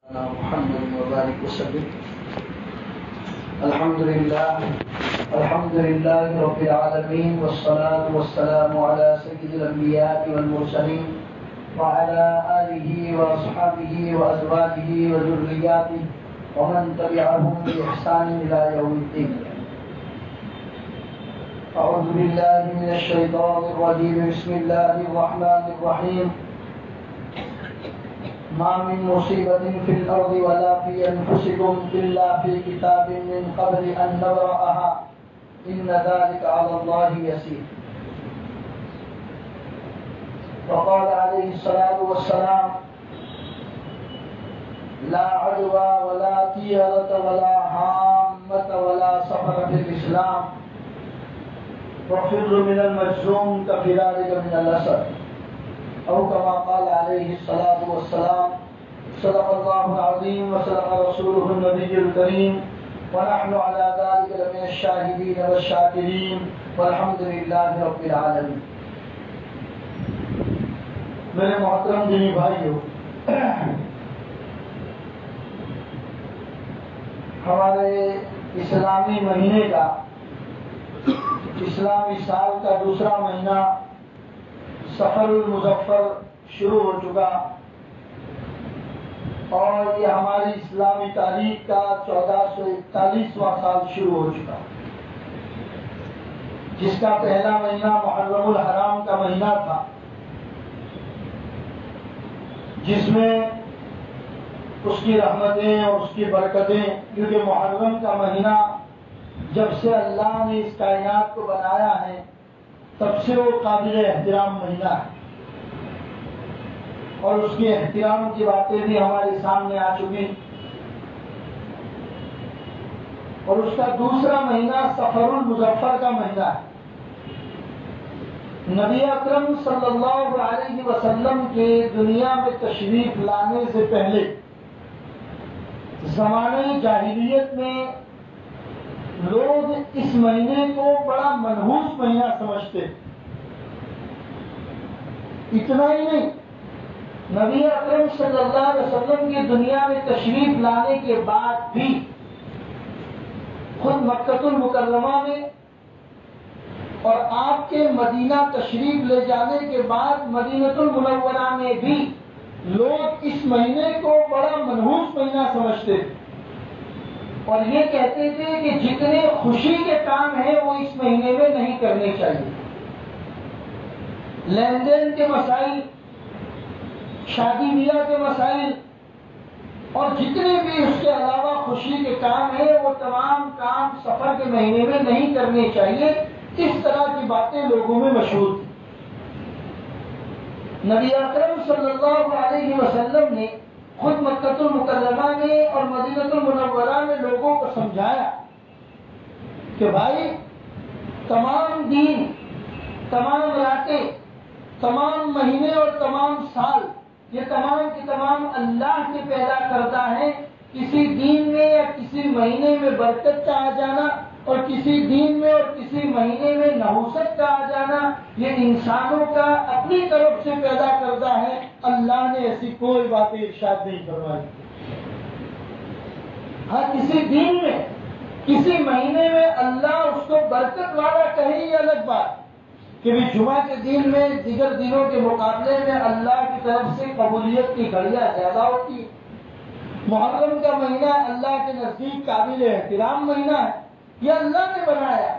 محمد وبارك وسلم. الحمد لله رب العالمين والصلاة والسلام على سيد الأنبياء والمرسلين وعلى آله وأصحابه وأزواجه وذرياته ومن تبعهم بإحسان إلى يوم الدين. أعوذ بالله من الشيطان الرجيم. بسم الله الرحمن الرحيم. ما من مصيبة في الأرض ولا في أنفسكم إلا في كتاب من قبل أن نبرأها إن ذلك على الله يسير. وقال عليه الصلاة والسلام: لا عدوى ولا طيرة ولا هامة ولا سفر في الإسلام وفر من المجزوم كفرارك من الأسد أو كما قال عليه الصلاة والسلام. صدق الله العظيم وصدق رسوله النبي الكريم ونحن على ذلك لمن الشاهدين والشاكرين والحمد لله رب العالمين. میرے محترم دینی بھائیو، ہمارے اسلامی مہینے کا، اسلامی سال کا دوسرا مہینہ سفر المظفر شروع ہو چکا اور یہ ہماری اسلامی تاریخ کا 1441واں سال شروع ہو چکا، جس کا پہلا مہینہ محرم الحرام کا مہینہ تھا، جس میں اس کی رحمتیں اور اس کی برکتیں، کیونکہ محرم کا مہینہ جب سے اللہ نے اس کائنات کو بنایا ہے تب سے وہ قابل احترام مہینہ ہے، اور اس کے احترام کی باتیں بھی ہمارے سامنے آ چکی. اور اس کا دوسرا مہینہ سفر المظفر کا مہینہ ہے. نبی اکرم صلی اللہ علیہ وسلم کے دنیا میں تشریف لانے سے پہلے زمانہ جاہلیت میں لوگ اس مہینے کو بڑا منحوس مہینہ سمجھتے. اتنا ہی نہیں، نبی اکرم صلی اللہ علیہ وسلم کی دنیا میں تشریف لانے کے بعد بھی خود مکہ المکرمہ میں اور آپ کے مدینہ تشریف لے جانے کے بعد مدینہ المنورہ میں بھی لوگ اس مہینے کو بڑا منحوس مہینہ سمجھتے تھے اور یہ کہتے تھے کہ جتنے خوشی کے کام ہیں وہ اس مہینے میں نہیں کرنے چاہیے. لین دین کے مسائل، شادی بیاہ کے مسائل اور جتنے بھی اس کے علاوہ خوشی کے کام ہیں وہ تمام کام سفر کے مہینے میں نہیں کرنے چاہیے. اس طرح کی باتیں لوگوں میں مشہور تھی. نبی اکرم صلی اللہ علیہ وسلم نے خود مکہ المکرمہ میں اور مدینہ المنورہ میں لوگوں کو سمجھایا کہ بھائی، تمام دین، تمام راتیں، تمام مہینے اور تمام سال، یہ تمام کے تمام اللہ کے پیدا کردہ ہیں. کسی دین میں یا کسی مہینے میں برکت کا آ جانا اور کسی دین میں اور کسی مہینے میں نحوست کا آ جانا یہ انسانوں کا اپنی طرف سے پیدا کردہ ہے. اللہ نے ایسی کوئی باتیں ارشاد نہیں فرمائی. ہاں، کسی دین میں، کسی مہینے میں اللہ اس کو برکت والا کہے، یہ الگ بات کہ بھی جمعہ کے دن میں دیگر دنوں کے مقابلے میں اللہ کی طرف سے قبولیت کی گھڑیاں زیادہ ہوتی ہے. محرم کا مہینہ اللہ کے نزدیک قابل احترام مہینہ ہے، یہ اللہ نے بنایا.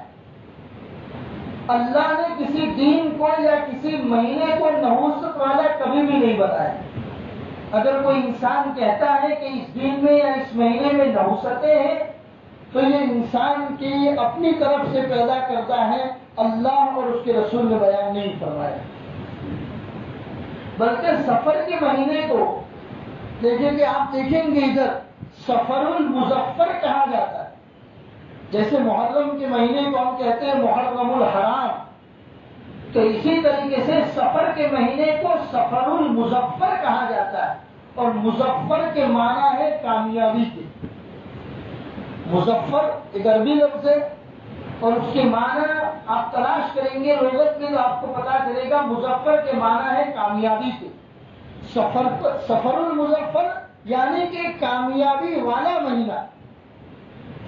اللہ نے کسی دین کو یا کسی مہینے کو نحوست والا کبھی بھی نہیں بتایا. اگر کوئی انسان کہتا ہے کہ اس دن میں یا اس مہینے میں نحوستیں ہیں تو یہ انسان کی اپنی طرف سے پیدا کرتا ہے، اللہ اور اس کے رسول نے بیان نہیں فرمایا. بلکہ سفر کے مہینے کو دیکھیں کہ آپ دیکھیں گے ادھر سفر المظفر کہا جاتا ہے. جیسے محرم کے مہینے کو ہم کہتے ہیں محرم الحرام، تو اسی طریقے سے سفر کے مہینے کو سفر المظفر کہا جاتا ہے. اور مظفر کے معنی ہے کامیابی کے. مظفر ایک عربی لفظ ہے اور اس کے معنی آپ تلاش کریں گے لغت میں تو آپ کو پتا چلے گا. مظفر کے معنی ہے کامیابی کے. سفر المظفر یعنی کہ کامیابی والا مہینہ.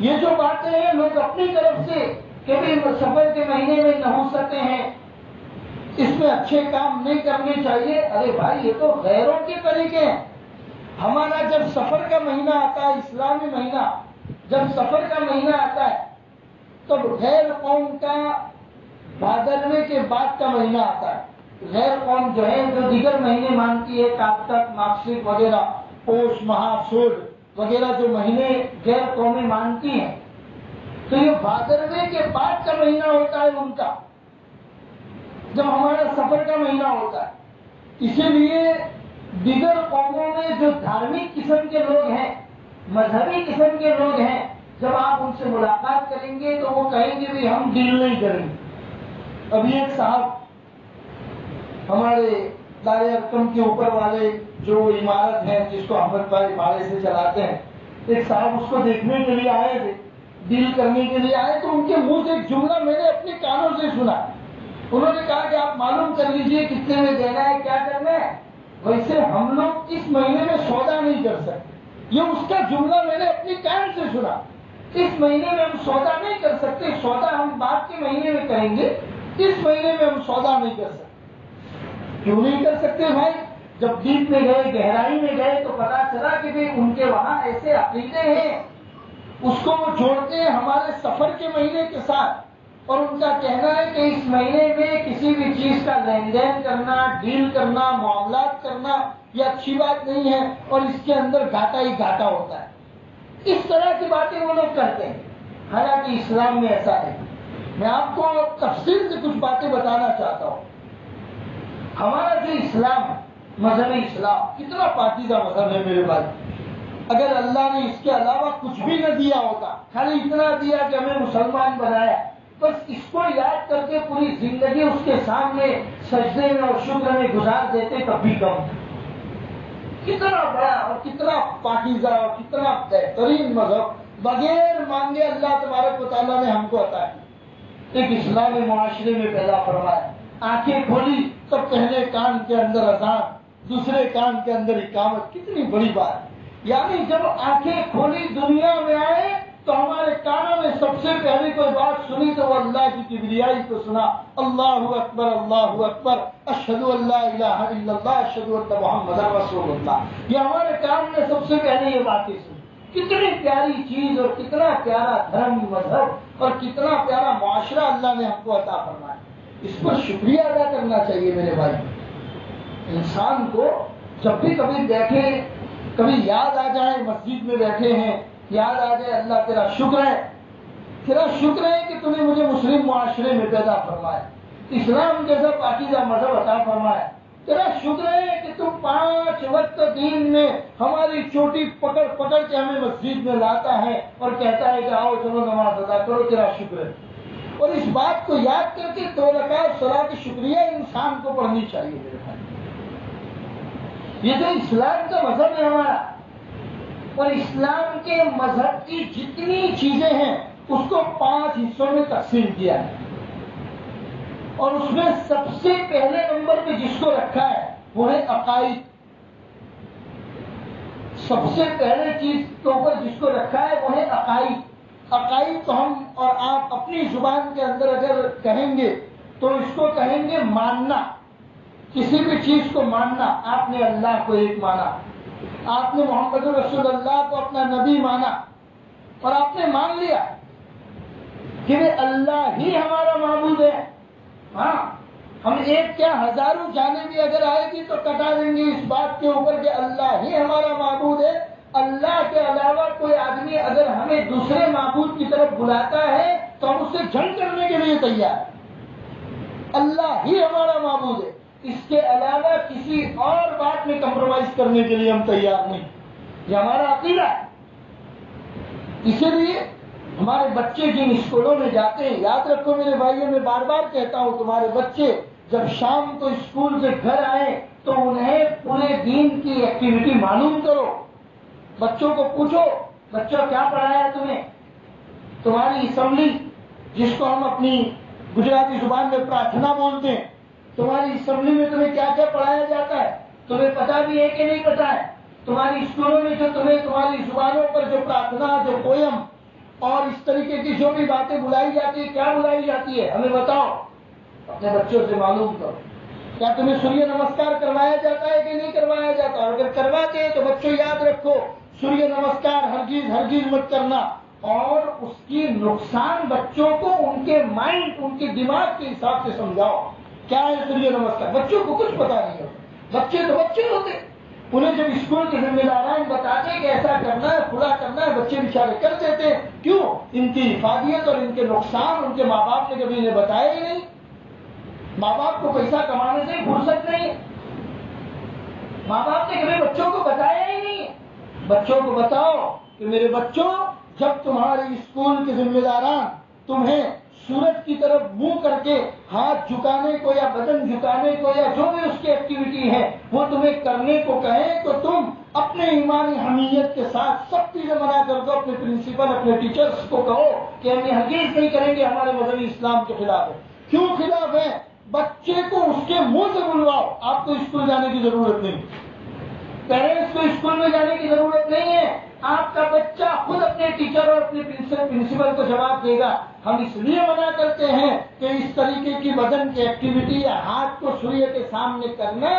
یہ جو باتیں ہیں لوگ اپنی طرف سے کہ سفر کے مہینے میں نحوستیں ہیں، اس میں اچھے کام نہیں کرنے چاہیے. ارے بھائی یہ تو غیروں کے طریقے ہیں. ہمارا جب سفر کا مہینہ آتا ہے، اسلامی مہینہ جب سفر کا مہینہ آتا ہے، تب غیر قوم کا بھادروے کے بعد کا مہینہ آتا ہے. غیر قوم جو ہے جو دیگر مہینے مانتی ہے، کارتک، ماگشیر وغیرہ، پوش، مہا، سود وغیرہ جو مہینے غیر قومی مانتی ہیں، تو یہ بھادروے کے بعد کا مہینہ ہوتا ہے ان کا، جب ہمارا سفر کا مہینہ ہوتا ہے. اسی لیے دیگر قوموں میں جو دھارمک قسم کے لوگ ہیں، مذہبی قسم کے لوگ ہیں، جب آپ ان سے ملاقات کریں گے تو وہ کہیں گے بھی ہم ڈیل نہیں کریں گے. ابھی ایک صاحب ہمارے دائرہ ارکم کے اوپر والے جو عمارت ہے جس کو احمد بھائی بھاڑے سے چلاتے ہیں، ایک صاحب اس کو دیکھنے کے لیے آئے تھے، ڈیل کرنے کے لیے آئے، تو ان کے منہ سے ایک جملہ میں نے اپنے کانوں سے سنا. انہوں نے کہا کہ آپ معلوم کر لیجئے کتنے میں دینا ہے، کیا کرنا ہے. ویسے ہم لوگ اس مہینے میں سودا نہیں کر سکتے. یہ اس کا جملہ میں نے اپنی کان سے سنا. اس مہینے میں ہم سودا نہیں کر سکتے، سودا ہم بعد کے مہینے میں کریں گے، اس مہینے میں ہم سودا نہیں کر سکتے. کیوں نہیں کر سکتے بھائی؟ جب ڈیپ میں گئے، گہرائی میں گئے تو پتا چلا کہ ان کے وہاں ایسے عقیدے ہیں، اس کو وہ جوڑتے ہیں ہمارے سفر کے مہینے کے ساتھ. اور ان کا کہنا ہے کہ اس مہینے میں کسی بھی چیز کا لین دین کرنا، ڈیل کرنا، معاملات کرنا یہ اچھی بات نہیں ہے، اور اس کے اندر گھاٹا ہی گھاٹا ہوتا ہے. اس طرح کی باتیں وہ لوگ کرتے ہیں، حالانکہ اسلام میں ایسا ہے. میں آپ کو تفصیل سے کچھ باتیں بتانا چاہتا ہوں. ہمارا جو اسلام ہے، مذہب اسلام کتنا پاکیزہ مذہب ہے میرے بھائی. اگر اللہ نے اس کے علاوہ کچھ بھی نہ دیا ہوتا، خالی اتنا دیا کہ ہمیں مسلمان بنایا، بس اس کو یاد کر کے پوری زندگی اس کے سامنے سجدے میں اور شکر میں گزار دیتے تب بھی کم. کتنا بڑا اور کتنا پاکیزہ اور کتنا بہترین مذہب بغیر مانگے اللہ تبارک و تعالیٰ نے ہم کو عطا کی. ایک اسلامی معاشرے میں پیدا فرمایا. آنکھیں کھولی تو پہلے کان کے اندر اذان، دوسرے کان کے اندر اقامت. کتنی بڑی بات. یعنی جب آنکھیں کھولی دنیا میں آئے تو ہمارے کانوں نے سب سے پہلے کوئی بات سنی تو وہ اللہ کی کبریائی کو سنا. اللہ اکبر، اللہ اکبر، اشہد ان لا الہ الا اللہ، اشہد ان محمد رسول اللہ. یہ ہمارے کان نے سب سے پہلے یہ باتیں سنی. کتنی پیاری چیز اور کتنا پیارا دھرم، مذہب اور کتنا پیارا معاشرہ اللہ نے ہم کو عطا فرمایا. اس پر شکریہ ادا کرنا چاہیے میرے بھائی. انسان کو جب بھی کبھی بیٹھے، کبھی یاد آ جائے، مسجد میں بیٹھے ہیں، یاد آ جائے اللہ تیرا شکر ہے، تیرا شکر ہے کہ تم نے مجھے مسلم معاشرے میں پیدا فرمایا، اسلام جیسا پاکیزہ مذہب عطا فرمایا. تیرا شکر ہے کہ تم 5 وقت دین میں ہماری چوٹی پکڑ پکڑ کے ہمیں مسجد میں لاتا ہے اور کہتا ہے کہ آؤ چلو نماز ادا کرو. تیرا شکر ہے. اور اس بات کو یاد کر کے 2 رکعت صلاۃ شکریہ انسان کو پڑھنی چاہیے میرے بھائی. یہ جو اسلام کا مذہب ہے ہمارا، اور اسلام کے مذہب کی جتنی چیزیں ہیں اس کو 5 حصوں میں تقسیم کیا ہے. اور اس میں سب سے پہلے نمبر پہ جس کو رکھا ہے وہ ہے عقائد. سب سے پہلے چیز کے اوپر جس کو رکھا ہے وہ ہے عقائد. عقائد تو ہم اور آپ اپنی زبان کے اندر اگر کہیں گے تو اس کو کہیں گے ماننا. کسی بھی چیز کو ماننا. آپ نے اللہ کو ایک مانا، آپ نے محمد رسول اللہ کو اپنا نبی مانا، اور آپ نے مان لیا کہ اللہ ہی ہمارا معبود ہے. ہاں، ہم ایک کیا ہزاروں جانیں بھی اگر آئے گی تو کٹا دیں گے اس بات کے اوپر کہ اللہ ہی ہمارا معبود ہے. اللہ کے علاوہ کوئی آدمی اگر ہمیں دوسرے معبود کی طرف بلاتا ہے تو ہم اس سے جنگ کرنے کے لیے تیار ہیں. اللہ ہی ہمارا معبود ہے، اس کے علاوہ کسی اور بات میں کمپرومائز کرنے کے لیے ہم تیار نہیں. یہ ہمارا عقیدہ ہے. اسی لیے ہمارے بچے جن اسکولوں میں جاتے ہیں، یاد رکھو میرے بھائیوں، میں بار بار کہتا ہوں تمہارے بچے جب شام کو اسکول سے گھر آئیں تو انہیں پورے دین کی ایکٹیویٹی معلوم کرو. بچوں کو پوچھو بچوں کیا پڑھایا ہے تمہیں. تمہاری اسمبلی جس کو ہم اپنی گجراتی زبان میں پرارتھنا بولتے ہیں، تمہاری اسمبلی میں تمہیں کیا کیا پڑھایا جاتا ہے؟ تمہیں پتا بھی ہے کہ نہیں پتا ہے؟ تمہاری اسکولوں میں جو تمہیں تمہاری زبانوں پر جو پرارتھنا، جو پویم اور اس طریقے کی جو بھی باتیں بلائی جاتی ہے، کیا بلائی جاتی ہے ہمیں بتاؤ، اپنے بچوں سے معلوم کرو۔ کیا تمہیں سوریہ نمسکار کروایا جاتا ہے کہ نہیں کروایا جاتا؟ اور اگر کرواتے ہیں تو بچوں یاد رکھو، سوریہ نمسکار ہرگز مت کرنا، اور اس کی نقصان بچوں کو ان کے مائنڈ، ان کے دماغ کے حساب سے سمجھاؤ۔ کیا ہے سوریہ نمسکار؟ بچوں کو کچھ پتا نہیں ہوتا، بچے تو بچے ہوتے، انہیں جب اسکول کے ذمہ داران بتاتے کہ ایسا کرنا ہے، پورا کرنا ہے، بچے بیچارے کر دیتے۔ کیوں؟ ان کی افادیت اور ان کے نقصان ان کے ماں باپ نے کبھی انہیں بتایا ہی نہیں۔ ماں باپ کو پیسہ کمانے سے فرصت نہیں، ماں باپ نے کبھی بچوں کو بتایا ہی نہیں۔ بچوں کو بتاؤ کہ میرے بچوں، جب تمہارے اسکول کے ذمہ داران تمہیں سورج کی طرف منہ کر کے ہاتھ جھکانے کو یا بدن جھکانے کو یا جو بھی اس کی ایکٹیویٹی ہے وہ تمہیں کرنے کو کہیں، تو تم اپنے ایمانی حمیت کے ساتھ سختی سے منع کر دو، اپنے پرنسپل، اپنے ٹیچرز کو کہو کہ ہم یہ ہرگز نہیں کریں گے، ہمارے مذہبی اسلام کے خلاف ہے۔ کیوں خلاف ہے؟ بچے کو اس کے منہ سے بلواؤ، آپ کو اسکول جانے کی ضرورت نہیں، پیرنٹس کو اسکول میں جانے کی ضرورت نہیں ہے، آپ کا بچہ خود اپنے ٹیچر اور اپنے پرنسپل کو جواب دے گا۔ ہم اس لیے منع کرتے ہیں کہ اس طریقے کی بدن کی ایکٹیویٹی یا ہاتھ کو سوریہ کے سامنے کرنا،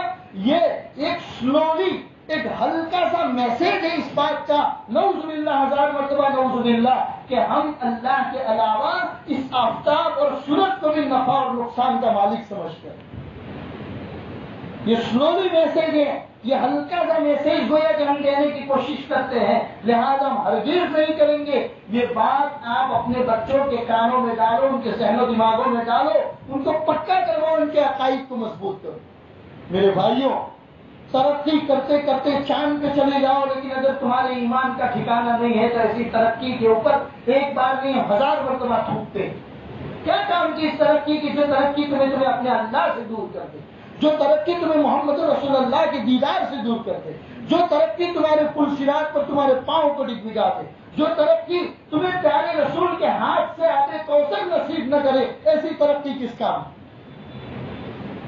یہ ایک سلولی، ایک ہلکا سا میسج ہے اس بات کا، نعوذ باللہ، 1000 مرتبہ نعوذ باللہ، کہ ہم اللہ کے علاوہ اس آفتاب اور سورج کو بھی نفع اور نقصان کا مالک سمجھتے ہیں۔ یہ سلولی میسج ہے، یہ ہلکا سا میسج گویا کہ ہم دینے کی کوشش کرتے ہیں، لہذا ہم ہرگز نہیں کریں گے۔ یہ بات آپ اپنے بچوں کے کانوں میں ڈالو، ان کے ذہن و دماغوں میں ڈالو، ان کو پکا کرواؤ، ان کے عقائد کو مضبوط کرو۔ میرے بھائیوں، ترقی کرتے کرتے چاند پہ چلے جاؤ، لیکن اگر تمہارے ایمان کا ٹھکانہ نہیں ہے تو ایسی ترقی کے اوپر ایک بار نہیں 1000 مرتبہ تھوکتے۔ کیا کام کی اس ترقی کی جو ترقی تمہیں اپنے اللہ سے دور کر دے، جو ترقی تمہیں محمد رسول اللہ کے دیدار سے دور کر دے، جو ترقی تمہارے پل صراط پر تمہارے پاؤں کو ڈگمگا دے، جو ترقی تمہیں پیارے رسول کے ہاتھ سے آتے کوثر نصیب نہ کرے، ایسی ترقی کس کام؟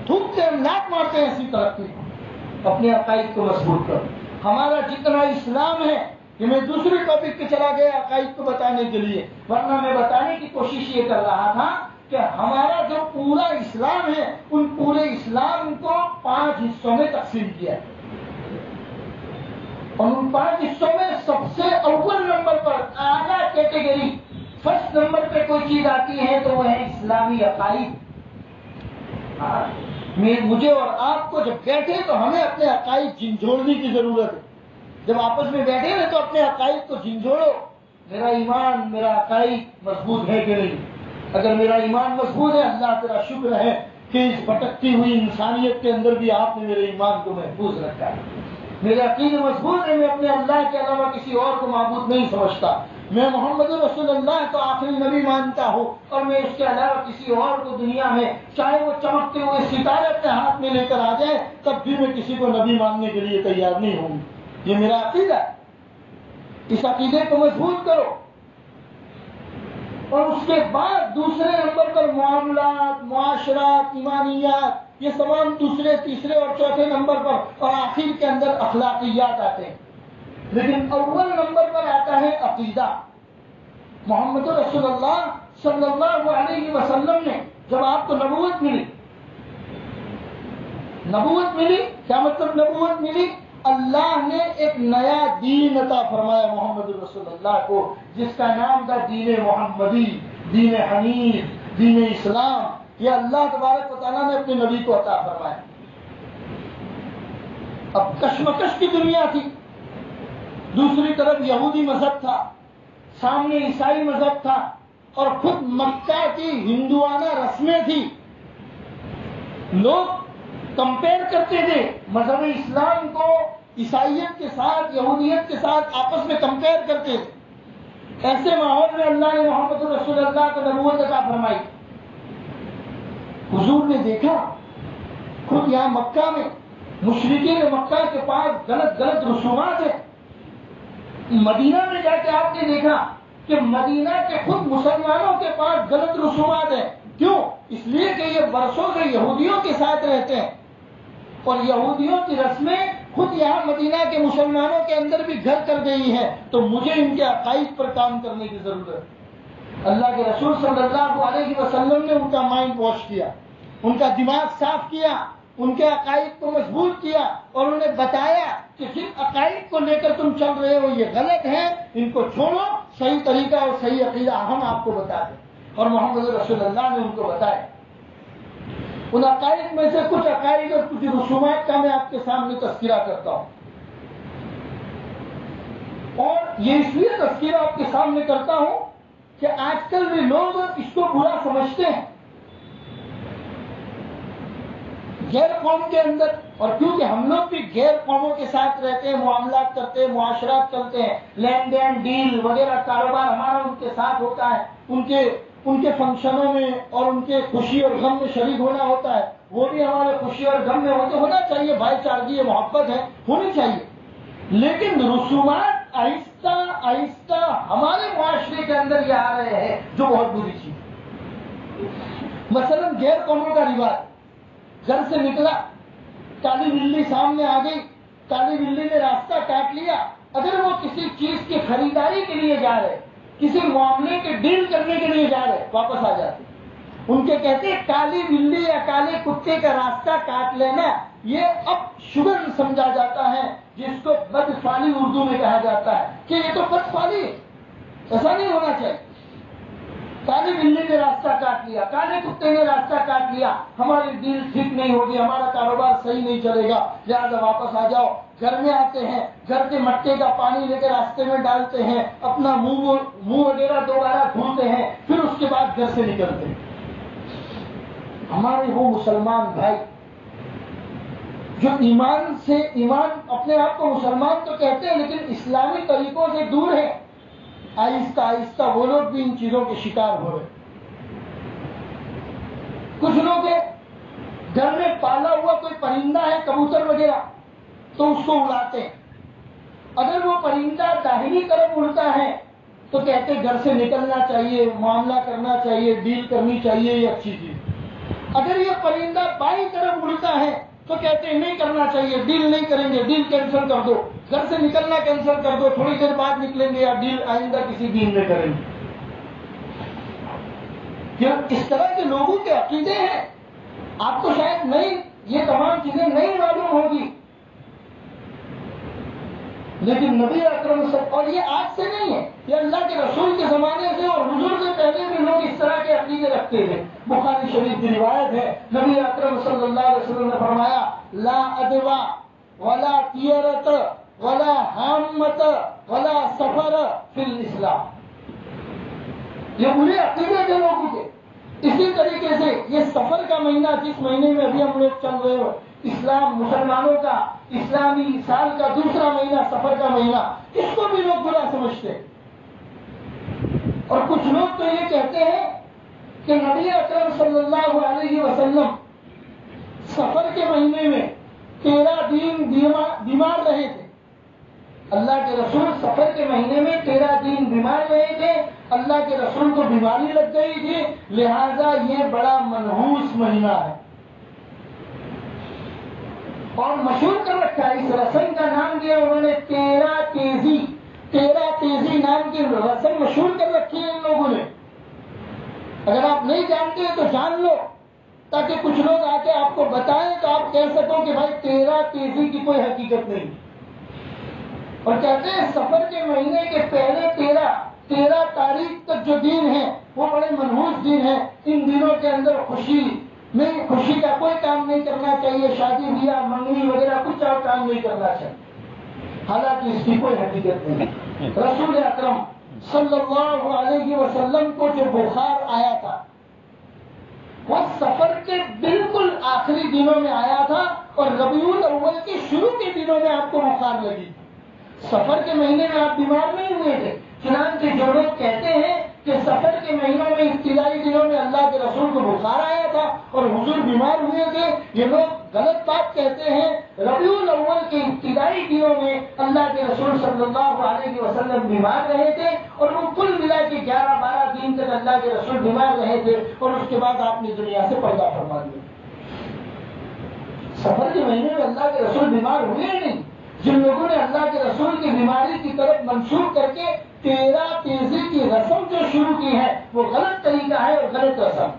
تھوکتے ہم، لات مارتے ہیں ایسی ترقی کو۔ اپنے عقائد کو مضبوط کرو۔ ہمارا جتنا اسلام ہے، کہ میں دوسری ٹاپک پہ چلا گیا عقائد کو بتانے کے لیے، ورنہ میں بتانے کی کوشش یہ کر رہا تھا کہ ہمارا جو پورا اسلام ہے، ان پورے اسلام کو 5 حصوں میں تقسیم کیا ہے، اور ان 5 حصوں میں سب سے اول نمبر پر، اعلیٰ کیٹیگری، فرسٹ نمبر پہ کوئی چیز آتی ہے تو وہ ہے اسلامی عقائد۔ مجھے اور آپ کو جب بیٹھے تو ہمیں اپنے عقائد جھنجھوڑنے کی ضرورت ہے۔ جب آپس میں بیٹھے ہیں تو اپنے عقائد کو جھنجھوڑو، میرا ایمان، میرا عقائد مضبوط ہے کہ نہیں؟ اگر میرا ایمان مضبوط ہے، اللہ تیرا شکر ہے کہ اس بھٹکتی ہوئی انسانیت کے اندر بھی آپ نے میرے ایمان کو محفوظ رکھا ہے۔ میرے عقیدے مضبوط ہے، میں اپنے اللہ کے علاوہ کسی اور کو معبود نہیں سمجھتا، میں محمد رسول اللہ کو آخری نبی مانتا ہوں، اور میں اس کے علاوہ کسی اور کو دنیا میں چاہے وہ چمکتے ہوئے ستارے اپنے ہاتھ میں لے کر آ جائے تب بھی میں کسی کو نبی ماننے کے لیے تیار نہیں ہوں۔ یہ میرا عقیدہ ہے، اس عقیدے کو مضبوط کرو۔ اور اس کے بعد دوسرے نمبر پر معاملات، معاشرات، ایمانیات، یہ تمام دوسرے، تیسرے اور چوتھے نمبر پر، اور آخر کے اندر اخلاقیات آتے ہیں، لیکن اول نمبر پر آتا ہے عقیدہ۔ محمد رسول اللہ صلی اللہ علیہ وسلم نے جب آپ کو نبوت ملی، کیا مطلب نبوت ملی؟ اللہ نے ایک نیا دین عطا فرمایا محمد رسول اللہ کو، جس کا نام تھا دین محمدی، دین حنیف، دین اسلام۔ یہ اللہ تبارک و تعالیٰ نے اپنے نبی کو عطا فرمایا۔ اب کشمکش کی دنیا تھی، دوسری طرف یہودی مذہب تھا، سامنے عیسائی مذہب تھا، اور خود مکہ کی ہندوانہ رسمیں تھی۔ لوگ کمپیئر کرتے تھے مذہب اسلام کو عیسائیت کے ساتھ، یہودیت کے ساتھ آپس میں کمپیئر کرتے تھے۔ ایسے ماحول میں اللہ نے محمد رسول اللہ کو نبوت عطا فرمائی۔ حضور نے دیکھا خود یہاں مکہ میں مشرکین مکہ کے پاس غلط رسومات ہیں۔ مدینہ میں جا کے آپ نے دیکھا کہ مدینہ کے خود مسلمانوں کے پاس غلط رسومات ہیں۔ کیوں؟ اس لیے کہ یہ برسوں سے یہودیوں کے ساتھ رہتے ہیں، اور یہودیوں کی رسمیں خود یہاں مدینہ کے مسلمانوں کے اندر بھی گھر کر گئی ہے، تو مجھے ان کے عقائد پر کام کرنے کی ضرورت ہے۔ اللہ کے رسول صلی اللہ علیہ وسلم نے ان کا مائنڈ واش کیا، ان کا دماغ صاف کیا، ان کے عقائد کو مضبوط کیا اور انہیں بتایا کہ جن عقائد کو لے کر تم چل رہے ہو یہ غلط ہے، ان کو چھوڑو، صحیح طریقہ اور صحیح عقیدہ ہم آپ کو بتا دیں۔ اور محمد رسول اللہ نے ان کو بتایا۔ ان عقائد میں سے کچھ عقائد اور کچھ رسومات کا میں آپ کے سامنے تذکرہ کرتا ہوں، اور یہ اس لیے تذکرہ آپ کے سامنے کرتا ہوں کہ آج کل بھی لوگ اس کو برا سمجھتے ہیں غیر قوم کے اندر، اور کیونکہ ہم لوگ بھی غیر قوموں کے ساتھ رہتے ہیں، معاملات کرتے ہیں، معاشرات چلتے ہیں، لین دین ڈیل وغیرہ کاروبار ہمارا ان کے ساتھ ہوتا ہے، ان کے فنکشنوں میں اور ان کے خوشی اور غم میں شریک ہونا ہوتا ہے، وہ بھی ہمارے خوشی اور غم میں ہونا چاہیے، بھائی چارگی محبت ہے ہونی چاہیے، لیکن رسومات آہستہ آہستہ ہمارے معاشرے کے اندر یہ آ رہے ہیں جو بہت بری چیز۔ مثلا غیر قوموں کا رواج، گھر سے نکلا، کالی بلی سامنے آ گئی، کالی بلی نے راستہ کاٹ لیا، اگر وہ کسی چیز کی خریداری کے لیے جا رہے، کسی معاملے کے ڈیل کرنے کے لیے جا رہے، واپس آ جاتے۔ ان کے کہتے ہیں کالی بلی یا کالے کتے کا راستہ کاٹ لینا یہ اب شگن سمجھا جاتا ہے، جس کو بدفعلی اردو میں کہا جاتا ہے کہ یہ تو بدفعلی ہے، ایسا نہیں ہونا چاہیے۔ کالی بلی نے راستہ کاٹ لیا، کالے کتے نے راستہ کاٹ لیا، ہماری ڈیل ٹھیک نہیں ہوگی، ہمارا کاروبار صحیح نہیں چلے گا، لہٰذا واپس آ جاؤ۔ گھر میں آتے ہیں، گھر کے مٹکے کا پانی لے کے راستے میں ڈالتے ہیں، اپنا منہ وغیرہ دوبارہ دھوتے ہیں، پھر اس کے بعد گھر سے نکلتے ہیں۔ ہمارے وہ مسلمان بھائی جو ایمان اپنے آپ کو مسلمان تو کہتے ہیں لیکن اسلامی طریقوں سے دور ہے، آہستہ آہستہ وہ لوگ بھی ان چیزوں کے شکار ہو رہے۔ کچھ لوگ گھر میں پالا ہوا کوئی پرندہ ہے، کبوتر وغیرہ، تو اس کو اڑاتے ہیں، اگر وہ پرندہ داہنی طرف اڑتا ہے تو کہتے گھر سے نکلنا چاہیے، معاملہ کرنا چاہیے، ڈیل کرنی چاہیے، یہ اچھی چیز۔ اگر یہ پرندہ بائیں طرف اڑتا ہے تو کہتے ہیں نہیں کرنا چاہیے، ڈیل نہیں کریں گے، ڈیل کینسل کر دو، گھر سے نکلنا کینسل کر دو، تھوڑی دیر بعد نکلیں گے یا ڈیل آئندہ کسی دن میں کریں گے۔ اس طرح کے لوگوں کے عقیدے ہیں، آپ کو شاید نہیں، یہ تمام چیزیں نہیں معلوم ہوگی، لیکن نبی اکرم اور یہ آج سے نہیں ہے، یہ اللہ کے رسول کے زمانے سے اور حضور سے پہلے بھی لوگ اس طرح کے عقیدے رکھتے تھے۔ بخاری شریف کی روایت ہے، نبی اکرم صلی اللہ علیہ وسلم نے فرمایا لا ادوا ولا طیرۃ ولا حامۃ ولا سفر فی الاسلام۔ یہ برے عقیدے تھے لوگوں کے۔ اسی طریقے سے یہ سفر کا مہینہ، جس مہینے میں ابھی ہم لوگ چل رہے ہو، اسلام مسلمانوں کا اسلامی سال کا دوسرا مہینہ سفر کا مہینہ، اس کو بھی لوگ برا سمجھتے۔ اور کچھ لوگ تو یہ کہتے ہیں کہ نبی اکرم صلی اللہ علیہ وسلم سفر کے مہینے میں 13 دن بیمار رہے تھے۔ اللہ کے رسول سفر کے مہینے میں 13 دن بیمار رہے تھے، اللہ کے رسول کو بیماری لگ گئی تھی، لہذا یہ بڑا منحوس مہینہ ہے۔ اور مشہور کر رکھا ہے، اس رسم کا نام دیا انہوں نے 13 تیزی نام کی رسم مشہور کر رکھی ہے ان لوگوں نے۔ اگر آپ نہیں جانتے تو جان لو، تاکہ کچھ لوگ آ کے آپ کو بتائیں تو آپ کہہ سکو کہ بھائی 13 تیزی کی کوئی حقیقت نہیں۔ اور کہتے ہیں سفر کے مہینے کے پہلے 13 تاریخ تک جو دن ہیں وہ بڑے منحوس دن ہیں، ان دنوں کے اندر خوشی کا کوئی کام نہیں کرنا چاہیے، شادی بیاہ منگنی وغیرہ کچھ اور کام نہیں کرنا چاہیے، حالانکہ اس کی کوئی حقیقت نہیں۔ رسول اکرم صلی اللہ علیہ وسلم کو جو بخار آیا تھا وہ سفر کے بالکل آخری دنوں میں آیا تھا، اور ربیع الاول کے شروع کے دنوں میں آپ کو بخار لگی تھی۔ سفر کے مہینے میں آپ بیمار نہیں ہوئے تھے، چنانچہ جو لوگ کہتے ہیں کہ سفر کے مہینوں میں ابتدائی دنوں میں اللہ کے رسول کو بخار آیا تھا اور حضور بیمار ہوئے تھے، یہ لوگ غلط بات کہتے ہیں۔ ربیع الاول کے ابتدائی دنوں میں اللہ کے رسول صلی اللہ علیہ وسلم بیمار رہے تھے، اور وہ کل ملا کے 11-12 دن تک اللہ کے رسول بیمار رہے تھے، اور اس کے بعد آپ نے دنیا سے پردہ فرما دیا۔ سفر کے مہینے میں اللہ کے رسول بیمار ہوئے ہی نہیں. جن لوگوں نے اللہ کے رسول کی بیماری کی طرف منسوخ کر کے تیرا تیزی کی رسم جو شروع کی ہے وہ غلط طریقہ ہے اور غلط رسم.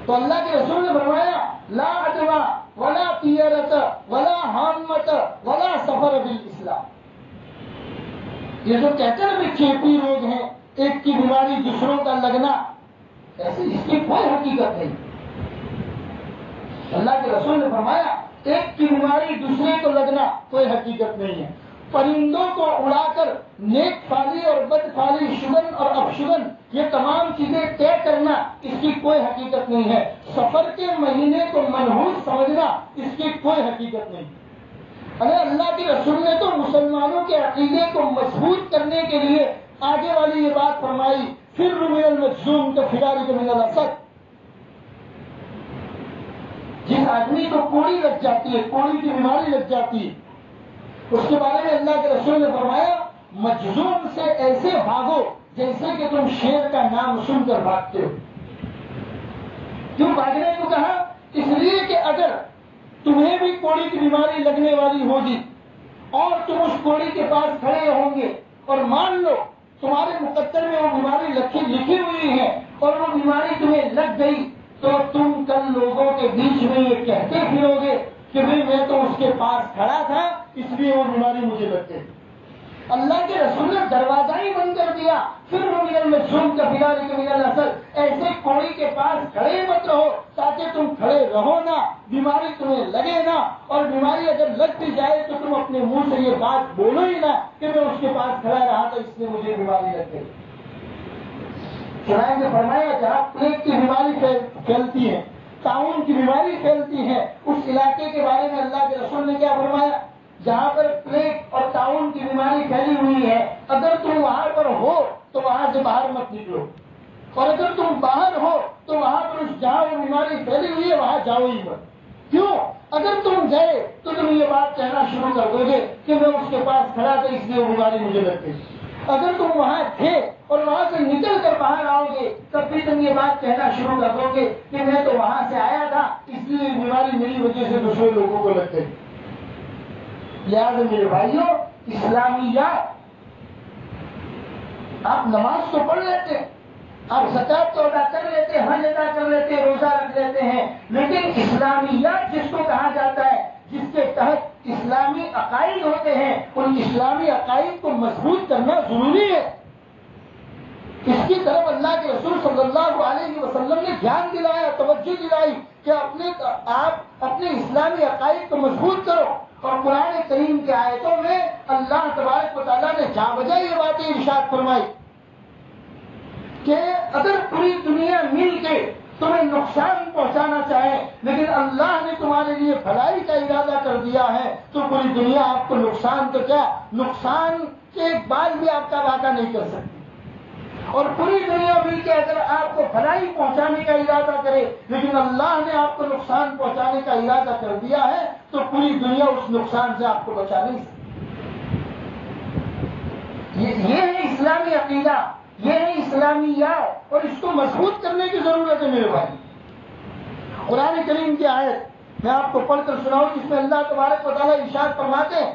تو اللہ کے رسول نے فرمایا لا عدوى ولا طیرۃ ولا حامۃ ولا سفر بالاسلام. یہ جو کہتے ہیں کہ چیپی روگ ہیں، ایک کی بیماری دوسروں کا لگنا، ایسے اس کی کوئی حقیقت نہیں. اللہ کے رسول نے فرمایا ایک کی بیماری دوسرے کو لگنا کوئی حقیقت نہیں ہے. پرندوں کو اڑا کر نیک پھالی اور بد پھالی، شگن اور اپشگن، یہ تمام چیزیں طے کرنا اس کی کوئی حقیقت نہیں ہے. سفر کے مہینے کو منحوس سمجھنا اس کی کوئی حقیقت نہیں. ارے اللہ کے رسول نے تو مسلمانوں کے عقیدے کو مضبوط کرنے کے لیے آگے والی یہ بات فرمائی پھر من المجذوم کفرارک من الاسد. جس آدمی کو کوڑی لگ جاتی ہے، کوڑی کی بیماری لگ جاتی ہے، اس کے بارے میں اللہ کے رسول نے فرمایا مجذوم سے ایسے بھاگو جیسے کہ تم شیر کا نام سن کر بھاگتے ہو. کیوں بھاگنے کو کہا؟ اس لیے کہ اگر تمہیں بھی کوڑی کی بیماری لگنے والی ہوگی اور تم اس کوڑی کے پاس کھڑے ہوں گے اور مان لو تمہارے مقدر میں وہ بیماری لکھی ہوئی ہے اور وہ بیماری تمہیں لگ گئی، تو تم کل لوگوں کے بیچ میں یہ کہتے پھرو گے کہ بھئی میں تو اس کے پاس کھڑا تھا اس لیے وہ بیماری مجھے لگ گئی. اللہ کے رسول نے دروازہ ہی بند کر دیا. پھر وہ من المجذوم کفرارک من الاسد، ایسے کوڑی کے پاس کھڑے مت رہو تاکہ تم کھڑے رہو نا، بیماری تمہیں لگے نا، اور بیماری اگر لگ بھی جائے تو تم اپنے منہ سے یہ بات بولو ہی نا کہ میں اس کے پاس کھڑا رہا تھا اس لیے مجھے بیماری لگ گئی. چنانچہ نے فرمایا جہاں پلیگ کی بیماری پھیلتی ہے، طاعون کی بیماری پھیلتی ہے، اس علاقے کے بارے میں اللہ کے رسول نے کیا فرمایا؟ جہاں پر پلیگ اور طاعون کی بیماری پھیلی ہوئی ہے اگر تم وہاں پر ہو تو وہاں سے باہر مت نکلو، اور اگر تم باہر ہو تو وہاں پر جہاں وہ بیماری پھیلی ہوئی ہے وہاں جاؤ ہی مت. کیوں؟ اگر تم گئے تو تم یہ بات کہنا شروع کر دو گے کہ میں اس کے پاس کھڑا تھا اس لیے وہ بیماری مجھے لگ گئی. اگر تم وہاں تھے اور وہاں سے نکل کر باہر آؤ گے تب بھی تم یہ بات کہنا شروع کر دو گے کہ میں تو وہاں سے آیا تھا اس لیے بیماری میری وجہ سے دوسرے لوگوں کو لگ گئی. لہٰذا میرے بھائیوں، اسلامیات، آپ نماز تو پڑھ لیتے، آپ زکات تو ادا کر لیتے، حج ادا کر لیتے، روزہ رکھ لیتے ہیں، لیکن اسلامیات جس کو کہا جاتا ہے، جس کے تحت اسلامی عقائد ہوتے ہیں، ان اسلامی عقائد کو مضبوط کرنا ضروری ہے. اس کی طرف اللہ کے رسول صلی اللہ علیہ وسلم نے دھیان دلایا، توجہ دلائی کہ آپ اپنے اسلامی عقائد کو مضبوط کرو. اور قرآن کریم کی آیتوں میں اللہ تبارک و تعالیٰ نے جا بجا یہ باتیں ارشاد فرمائی کہ اگر پوری دنیا مل کے تمہیں نقصان پہنچانا چاہے لیکن اللہ نے تمہارے لیے بھلائی کا ارادہ کر دیا ہے تو پوری دنیا آپ کو نقصان تو کیا، نقصان کے ایک بار بھی آپ کا وعدہ نہیں کر سکتی. اور پوری دنیا مل کے اگر آپ کو بھلائی پہنچانے کا ارادہ کرے لیکن اللہ نے آپ کو نقصان پہنچانے کا ارادہ کر دیا ہے تو پوری دنیا اس نقصان سے آپ کو بچا نہیں سکتی. یہ ہے اسلامی عقیدہ، یہ ہے اسلامیات، اور اس کو مضبوط کرنے کی ضرورت ہے میرے بھائی. قرآن کریم کی آیت میں آپ کو پڑھ کر سناؤں جس میں اللہ تبارک و تعالیٰ ارشاد فرماتے ہیں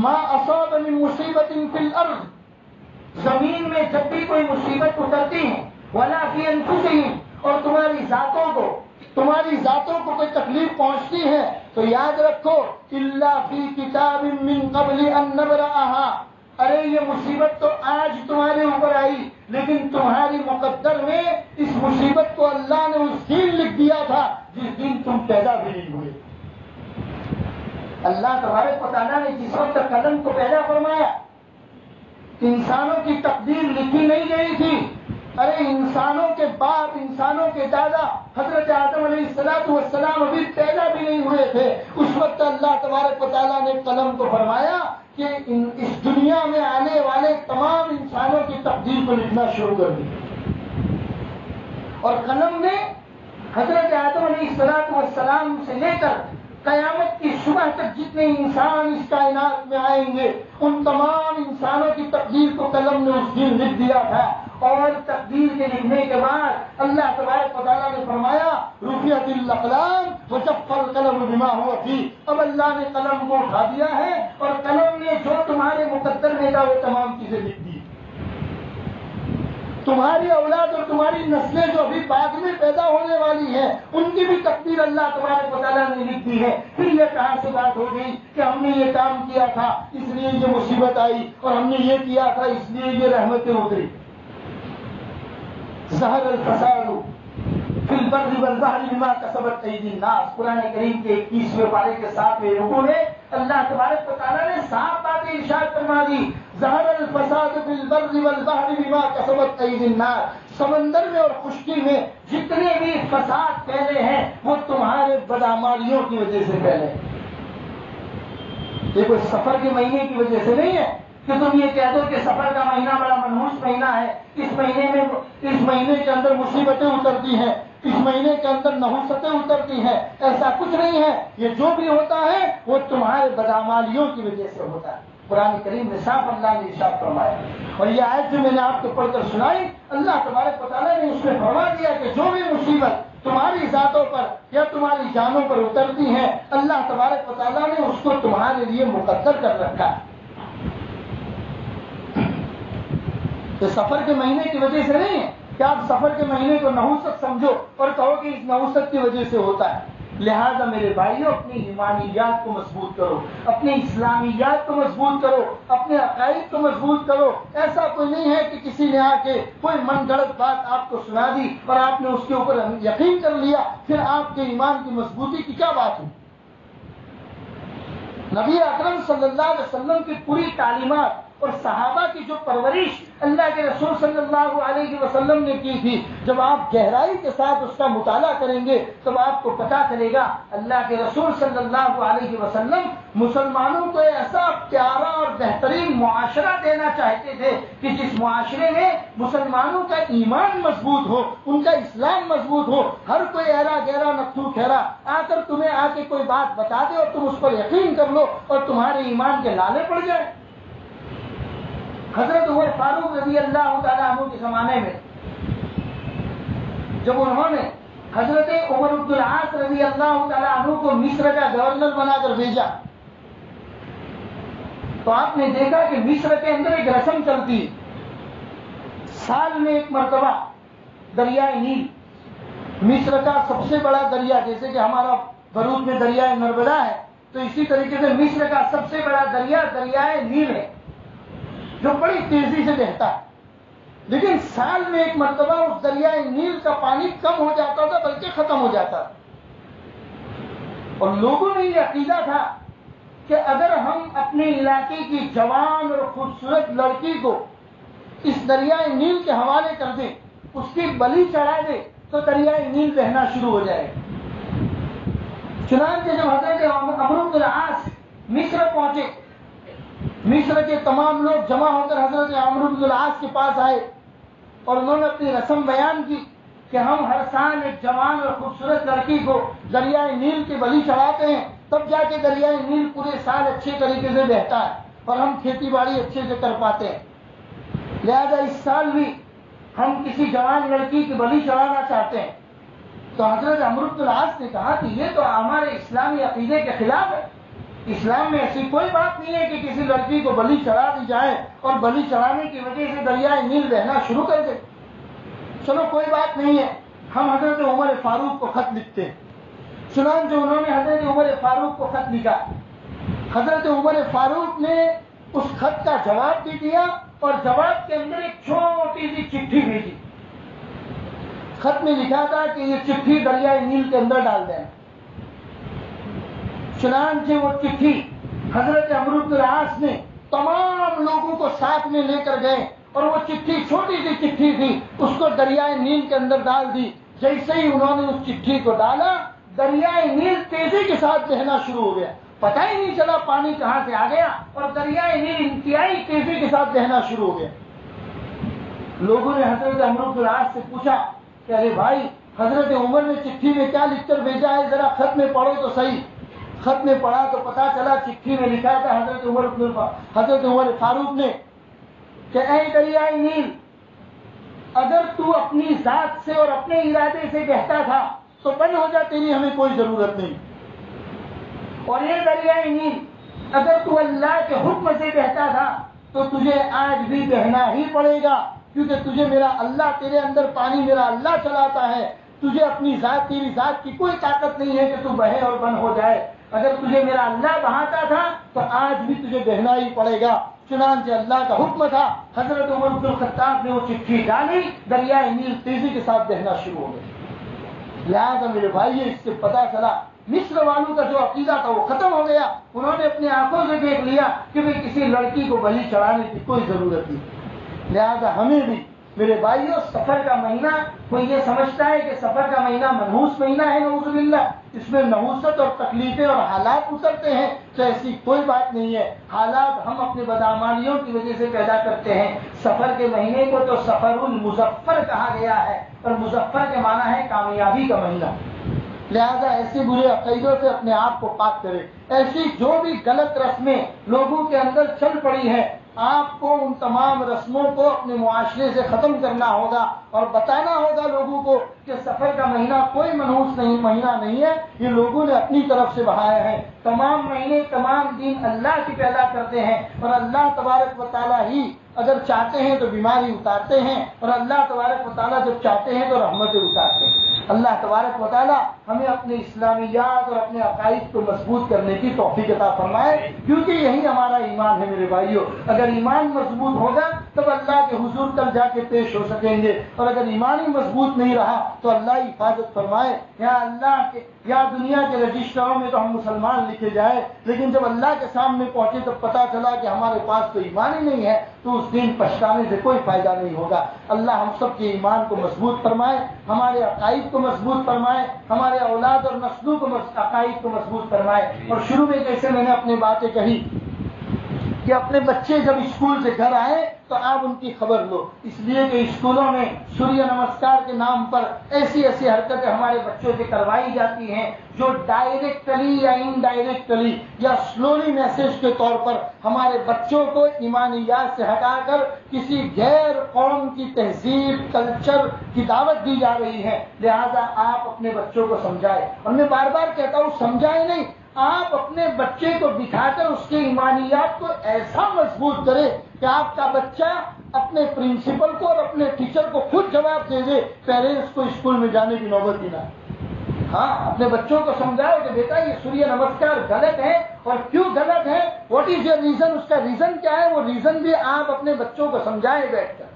ما اصاب من مصیبت فی الارض، زمین میں جب بھی کوئی مصیبت اترتی ہے، ولا فی انفسہم، اور تمہاری ذاتوں کو کوئی تکلیف پہنچتی ہے تو یاد رکھو الا فی کتاب من قبل ان نبرأها، ارے یہ مصیبت تو آج تمہارے اوپر آئی لیکن تمہاری مقدر میں اس مصیبت کو اللہ نے اس دن لکھ دیا تھا جس دن تم پیدا بھی نہیں ہوئے. اللہ تبارک و تعالیٰ نے جس وقت قلم کو پیدا فرمایا انسانوں کی تقدیر لکھی نہیں گئی تھی. ارے انسانوں کے باپ، انسانوں کے دادا حضرت آدم علیہ السلام ابھی پیدا بھی نہیں ہوئے تھے. اس وقت اللہ تبارک و تعالیٰ نے قلم کو فرمایا کہ اس دنیا میں آنے والے تمام انسانوں کی تقدیر کو لکھنا شروع کر دیا. اور قلم نے حضرت آدم علیہ السلام سے لے کر قیامت کی صبح تک جتنے انسان اس کائنات میں آئیں گے ان تمام انسانوں کی تقدیر کو قلم نے اس دن لکھ دیا تھا. اور تقدیر کے لکھنے کے بعد اللہ تبارک و تعالیٰ نے فرمایا رفعت الاقلام وجف القلم بما هو فيه، اب اللہ نے قلم کو اٹھا دیا ہے اور قلم نے جو تمہارے مقدر میں تھا وہ تمام چیزیں لکھ دی۔ تمہاری اولاد اور تمہاری نسلیں جو ابھی بعد میں پیدا ہونے والی ہیں ان کی بھی تقدیر اللہ تبارک و تعالیٰ نے لکھ دی ہے۔ پھر یہ کہاں سے بات ہو گئی کہ ہم نے یہ کام کیا تھا اس لیے یہ مصیبت آئی اور ہم نے یہ کیا تھا اس لیے یہ رحمتیں اتری۔ ظہر الفساد فی البر والبحر بما کسبت ایدی الناس، قرآن کریم کے 21ویں پارے کے 7ویں رکوع میں اللہ تبارک و تعالیٰ نے صاف باتیں ارشاد فرما دی، ظہر الفساد فی البر والبحر بما کسبت ایدی الناس، سمندر میں اور خشکی میں جتنے بھی فساد پھیلے ہیں وہ تمہارے بدعمالیوں کی وجہ سے پھیلے ہیں۔ یہ کوئی سفر کے مہینے کی وجہ سے نہیں ہے کہ تم یہ کہہ دو کہ سفر کا مہینہ بڑا منحوس مہینہ ہے، اس مہینے کے اندر مصیبتیں اترتی ہیں، اس مہینے کے اندر نحوستیں اترتی ہیں، ایسا کچھ نہیں ہے۔ یہ جو بھی ہوتا ہے وہ تمہارے بدعمالیوں کی وجہ سے ہوتا ہے۔ قرآن کریم میں صاف اللہ نے ارشاد فرمایا، اور یہ آیت جو میں نے آپ کو پڑھ کر سنائی اللہ تبارک و تعالیٰ نے اس میں فرما دیا کہ جو بھی مصیبت تمہاری ذاتوں پر یا تمہاری جانوں پر اترتی ہیں اللہ تبارک و تعالیٰ نے اس کو تمہارے لیے مقدر کر رکھا ہے۔ تو سفر کے مہینے کی وجہ سے نہیں ہے کہ آپ سفر کے مہینے کو نحوست سمجھو اور کہو کہ اس نحوست کی وجہ سے ہوتا ہے۔ لہذا میرے بھائیوں اپنی ایمانیات کو مضبوط کرو، اپنی اسلامیات کو مضبوط کرو، اپنے عقائد کو مضبوط کرو۔ ایسا کوئی نہیں ہے کہ کسی نے آ کے کوئی من گھڑت بات آپ کو سنا دی اور آپ نے اس کے اوپر یقین کر لیا، پھر آپ کے ایمان کی مضبوطی کی کیا بات ہے؟ نبی اکرم صلی اللہ علیہ وسلم کی پوری تعلیمات اور صحابہ کی جو پرورش اللہ کے رسول صلی اللہ علیہ وسلم نے کی تھی، جب آپ گہرائی کے ساتھ اس کا مطالعہ کریں گے تب آپ کو پتہ چلے گا اللہ کے رسول صلی اللہ علیہ وسلم مسلمانوں کو ایسا پیارا اور بہترین معاشرہ دینا چاہتے تھے کہ جس معاشرے میں مسلمانوں کا ایمان مضبوط ہو، ان کا اسلام مضبوط ہو، ہر کوئی ایرا گہرا نتھو ٹھہرا آ کر تمہیں آ کے کوئی بات بتا دے اور تم اس پر یقین کر لو اور تمہارے ایمان کے لالے پڑ جائیں۔ حضرت عمر فاروق رضی اللہ تعالیٰ عنہ کے زمانے میں جب انہوں نے حضرت عمر بن العاص رضی اللہ تعالیٰ عنہ کو مصر کا گورنر بنا کر بھیجا تو آپ نے دیکھا کہ مصر کے اندر ایک رسم چلتی ہے، سال میں ایک مرتبہ دریائے نیل، مصر کا سب سے بڑا دریا، جیسے کہ ہمارا بھروچ میں دریائے نرمدا ہے تو اسی طریقے سے مصر کا سب سے بڑا دریا دریائے نیل ہے جو بڑی تیزی سے بہتا ہے، لیکن سال میں ایک مرتبہ اس دریائے نیل کا پانی کم ہو جاتا تھا بلکہ ختم ہو جاتا تھا، اور لوگوں میں یہ عقیدہ تھا کہ اگر ہم اپنے علاقے کی جوان اور خوبصورت لڑکی کو اس دریائے نیل کے حوالے کر دیں، اس کی بلی چڑھا دیں تو دریائے نیل بہنا شروع ہو جائے گا۔ چنانچہ جب حضرت عمرو بن العاص مصر پہنچے، مصر کے تمام لوگ جمع ہو کر حضرت عمرو بن العاص کے پاس آئے اور انہوں نے اپنی رسم بیان کی کہ ہم ہر سال ایک جوان اور خوبصورت لڑکی کو دریائے نیل کی بلی چڑھاتے ہیں، تب جا کے دریائے نیل پورے سال اچھے طریقے سے بہتا ہے اور ہم کھیتی باڑی اچھے سے کر پاتے ہیں، لہذا اس سال بھی ہم کسی جوان لڑکی کی بلی چڑھانا چاہتے ہیں۔ تو حضرت عمرو بن العاص نے کہا کہ یہ تو ہمارے اسلامی عقیدے کے خلاف ہے، اسلام میں ایسی کوئی بات نہیں ہے کہ کسی لڑکی کو بلی چڑھا دی جائے اور بلی چڑھانے کی وجہ سے دریائے نیل بہنا شروع کر دے۔ چلو کوئی بات نہیں ہے، ہم حضرت عمر فاروق کو خط لکھتے ہیں۔ چنانچہ انہوں نے حضرت عمر فاروق کو خط لکھا، حضرت عمر فاروق نے اس خط کا جواب بھی دیا اور جواب کے اندر ایک چھوٹی سی چٹھی بھیجی۔ خط میں لکھا تھا کہ یہ چٹھی دریائے نیل کے اندر ڈال دینا۔ چنانچہ وہ چٹھی حضرت عمرو بن العاص نے تمام لوگوں کو ساتھ میں لے کر گئے اور وہ چٹھی چھوٹی سی چٹھی تھی، اس کو دریائے نیل کے اندر ڈال دی۔ جیسے ہی انہوں نے اس چٹھی کو ڈالا دریائے نیل تیزی کے ساتھ بہنا شروع ہو گیا، پتہ ہی نہیں چلا پانی کہاں سے آ گیا اور دریائے نیل انتہائی تیزی کے ساتھ بہنا شروع ہو گیا۔ لوگوں نے حضرت عمرو بن العاص سے پوچھا کہ ارے بھائی حضرت عمر نے چٹھی میں کیا لکھ کر بھیجا ہے، ذرا خط میں پڑھو تو صحیح۔ خط میں پڑھا تو پتا چلا چٹھی میں لکھا تھا حضرت عمر فاروق نے کہ اے دریائے نیل، اگر تو اپنی ذات سے اور اپنے ارادے سے بہتا تھا تو بند ہو جا، تیری ہمیں کوئی ضرورت نہیں. اور یہ دریائے نیل اگر تو اللہ کے حکم سے بہتا تھا تو تجھے آج بھی بہنا ہی پڑے گا، کیونکہ تجھے میرا اللہ، تیرے اندر پانی میرا اللہ چلاتا ہے. تجھے اپنی ذات، تیری ذات کی کوئی طاقت نہیں ہے کہ تو بہے اور بند ہو جائے. اگر تجھے میرا اللہ بہاتا تھا تو آج بھی تجھے بہنا ہی پڑے گا. چنانچہ اللہ کا حکم تھا، حضرت عمر بن الخطاب نے وہ چٹھی ڈالی، دریائے نیل تیزی کے ساتھ بہنا شروع ہو گیا. لہٰذا میرے بھائی، اس سے پتا چلا مصر والوں کا جو عقیدہ تھا وہ ختم ہو گیا. انہوں نے اپنی آنکھوں سے دیکھ لیا کہ کسی لڑکی کو بلی چڑھانے کی کوئی ضرورت نہیں. لہذا ہمیں بھی میرے بھائیوں، سفر کا مہینہ، کوئی یہ سمجھتا ہے کہ سفر کا مہینہ منحوس مہینہ ہے، نعوذ باللہ، اس میں نحوست اور تکلیفیں اور حالات اترتے ہیں، تو ایسی کوئی بات نہیں ہے. حالات ہم اپنے بدعمالیوں کی وجہ سے پیدا کرتے ہیں. سفر کے مہینے کو تو سفر المظفر کہا گیا ہے، اور مظفر کے معنی ہے کامیابی کا مہینہ. لہذا ایسے برے عقیدوں سے اپنے آپ کو پاک کرے. ایسی جو بھی غلط رسمیں لوگوں کے اندر چل پڑی ہیں، آپ کو ان تمام رسموں کو اپنے معاشرے سے ختم کرنا ہوگا اور بتانا ہوگا لوگوں کو کہ سفر کا مہینہ کوئی منحوس مہینہ نہیں ہے، یہ لوگوں نے اپنی طرف سے بہایا ہے. تمام مہینے، تمام دن اللہ کی پیدا کرتے ہیں، اور اللہ تبارک و تعالیٰ ہی اگر چاہتے ہیں تو بیماری اتارتے ہیں، اور اللہ تبارک و تعالیٰ جب چاہتے ہیں تو رحمتیں اتارتے ہیں. اللہ تبارک و تعالیٰ ہمیں اپنے اسلامیات اور اپنے عقائد کو مضبوط کرنے کی توفیق عطا فرمائے، کیونکہ یہی ہمارا ایمان ہے میرے بھائیوں. اگر ایمان مضبوط ہوگا تب اللہ کے حضور کل جا کے پیش ہو سکیں گے، اور اگر ایمان ہی مضبوط نہیں رہا تو اللہ حفاظت فرمائے. یا اللہ کے، یا دنیا کے رجسٹروں میں تو ہم مسلمان لکھے جائے، لیکن جب اللہ کے سامنے پہنچے تب پتا چلا کہ ہمارے پاس تو ایمان ہی نہیں ہے، تو اس دن پچھتانے سے کوئی فائدہ نہیں ہوگا. اللہ ہم سب کے ایمان کو مضبوط فرمائے، ہمارے عقائد کو مضبوط فرمائے، ہمارے اولاد اور نسلوں کو عقائد کو مضبوط فرمائے. اور شروع میں جیسے میں نے اپنی باتیں کہی کہ اپنے بچے جب اسکول سے گھر آئے تو آپ ان کی خبر لو، اس لیے کہ اسکولوں میں سوریہ نمسکار کے نام پر ایسی ایسی حرکتیں ہمارے بچوں سے کروائی جاتی ہیں جو ڈائریکٹلی یا انڈائریکٹلی یا سلولی میسج کے طور پر ہمارے بچوں کو ایمانیات سے ہٹا کر کسی غیر قوم کی تہذیب، کلچر کی دعوت دی جا رہی ہے. لہذا آپ اپنے بچوں کو سمجھائیں، اور میں بار بار کہتا ہوں سمجھائیں نہیں، آپ اپنے بچے کو بٹھا کر اس کے ایمانیات کو ایسا مضبوط کریں کہ آپ کا بچہ اپنے پرنسپل کو اور اپنے ٹیچر کو خود جواب دے دے، پیرنٹس کو اسکول میں جانے کی نوبت ہی نہ. ہاں، اپنے بچوں کو سمجھاؤ کہ بیٹا یہ سوریہ نمسکار غلط ہے، اور کیوں غلط ہے، واٹ از یور ریزن، اس کا ریزن کیا ہے، وہ ریزن بھی آپ اپنے بچوں کو سمجھائیں بیٹھ کر.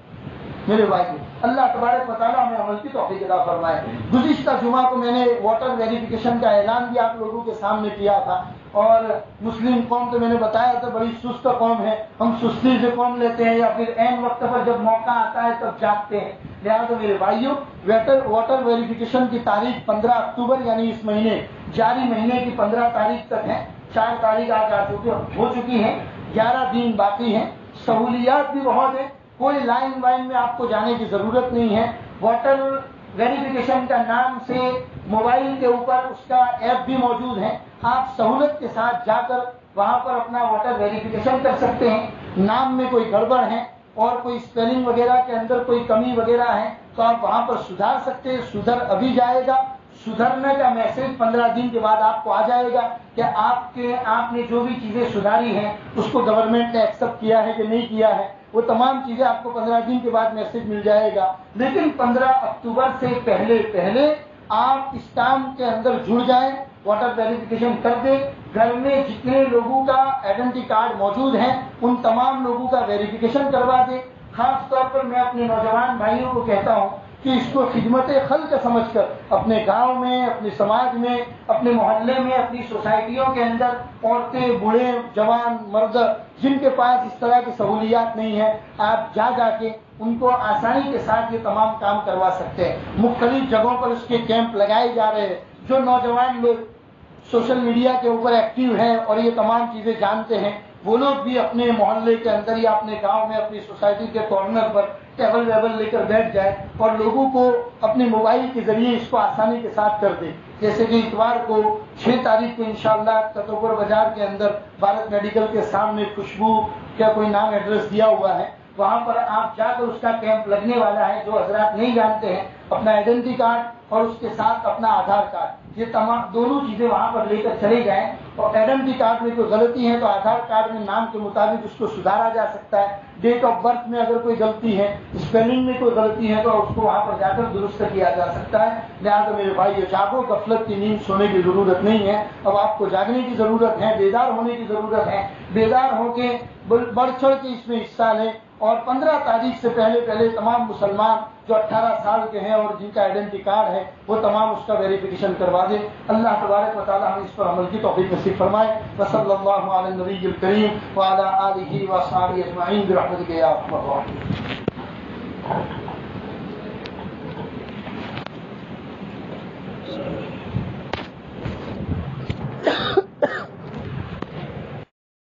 میرے بھائی، اللہ تبارک و تعالیٰ ہمیں عمل کی توفیق عطا فرمائے. گزشتہ جمعہ کو میں نے واٹر ویریفیکیشن کا اعلان بھی آپ لوگوں کے سامنے کیا تھا، اور مسلم قوم تو میں نے بتایا تھا بڑی سست قوم ہے، ہم سستی سے قوم لیتے ہیں یا پھر عین وقت پر جب موقع آتا ہے تب جاگتے ہیں. لہٰذا میرے بھائیوں، واٹر ویریفیکیشن کی تاریخ 15 اکتوبر یعنی اس مہینے، جاری مہینے کی 15 تاریخ تک ہے. 4 تاریخ آج ہو چکی ہیں، 11 دن باقی ہیں. سہولیات بھی بہت ہیں، کوئی لائن میں آپ کو جانے کی ضرورت نہیں ہے. واٹر ویریفیکیشن کا نام سے موبائل کے اوپر اس کا ایپ بھی موجود ہے، آپ سہولت کے ساتھ جا کر وہاں پر اپنا واٹر ویریفیکیشن کر سکتے ہیں. نام میں کوئی گڑبڑ ہے اور کوئی اسپیلنگ وغیرہ کے اندر کوئی کمی وغیرہ ہے تو آپ وہاں پر سدھار سکتے ہیں. سدھر ابھی جائے گا، سدھرنے کا میسج 15 دن کے بعد آپ کو آ جائے گا کہ آپ نے جو بھی چیزیں سدھاری ہیں اس کو گورنمنٹ نے ایکسپٹ کیا ہے کہ نہیں کیا ہے. وہ تمام چیزیں آپ کو 15 دن کے بعد میسج مل جائے گا. لیکن 15 اکتوبر سے پہلے آپ اس کام کے اندر جڑ جائیں، واٹر ویریفیکیشن کر دیں. گھر میں جتنے لوگوں کا آئیڈینٹی کارڈ موجود ہیں ان تمام لوگوں کا ویریفیکیشن کروا دیں. خاص طور پر میں اپنے نوجوان بھائیوں کو کہتا ہوں کہ اس کو خدمت خلق سمجھ کر اپنے گاؤں میں، اپنے سماج میں، اپنے محلے میں، اپنی سوسائٹیوں کے اندر عورتیں، بوڑھے، جوان، مرد جن کے پاس اس طرح کی سہولیات نہیں ہیں، آپ جا کے ان کو آسانی کے ساتھ یہ تمام کام کروا سکتے ہیں. مختلف جگہوں پر اس کے کیمپ لگائے جا رہے ہیں. جو نوجوان لوگ سوشل میڈیا کے اوپر ایکٹیو ہیں اور یہ تمام چیزیں جانتے ہیں، وہ لوگ بھی اپنے محلے کے اندر یا اپنے گاؤں میں، اپنی سوسائٹی کے کارنر پر ٹیبل ویبل لے کر بیٹھ جائے اور لوگوں کو اپنے موبائل کے ذریعے اس کو آسانی کے ساتھ کر دے. جیسے کہ اتوار کو 6 تاریخ کو انشاءاللہ کتوپور بازار کے اندر بھارت میڈیکل کے سامنے خوشبو کا کوئی نام ایڈریس دیا ہوا ہے، وہاں پر آپ جا کر اس کا کیمپ لگنے والا ہے. جو حضرات نہیں جانتے ہیں اپنا آئیڈینٹی کارڈ اور اس کے ساتھ اپنا آدھار کارڈ، یہ تمام دونوں چیزیں وہاں پر لے کر چلے جائیں. اور آئیڈینٹی کارڈ میں کوئی غلطی ہے تو آدھار کارڈ میں نام کے مطابق اس کو سدھارا جا سکتا ہے. ڈیٹ آف برتھ میں اگر کوئی غلطی ہے، اسپیلنگ میں کوئی غلطی ہے تو اس کو وہاں پر جا کر درست کیا جا سکتا ہے. لہٰذا میرے بھائی جاگو، غفلت کی نیند سونے کی ضرورت نہیں ہے. اب آپ کو جاگنے کی ضرورت ہے، بیدار ہونے کی ضرورت ہے. بیدار ہو کے بڑھ چڑھ کے اس میں حصہ لیں. اور 15 تاریخ سے پہلے تمام مسلمان جو 18 سال کے ہیں اور جن کا آئیڈینٹی کارڈ ہے وہ تمام اس کا ویریفیکیشن کروا دیں. اللہ تبارک و تعالی ہم اس پر عمل کی توفیق نصیب فرمائے. وصلی اللہ علی النبی الکریم وعلی آلہ وصحبہ اجمعین برحمتک یا ارحم الراحمین.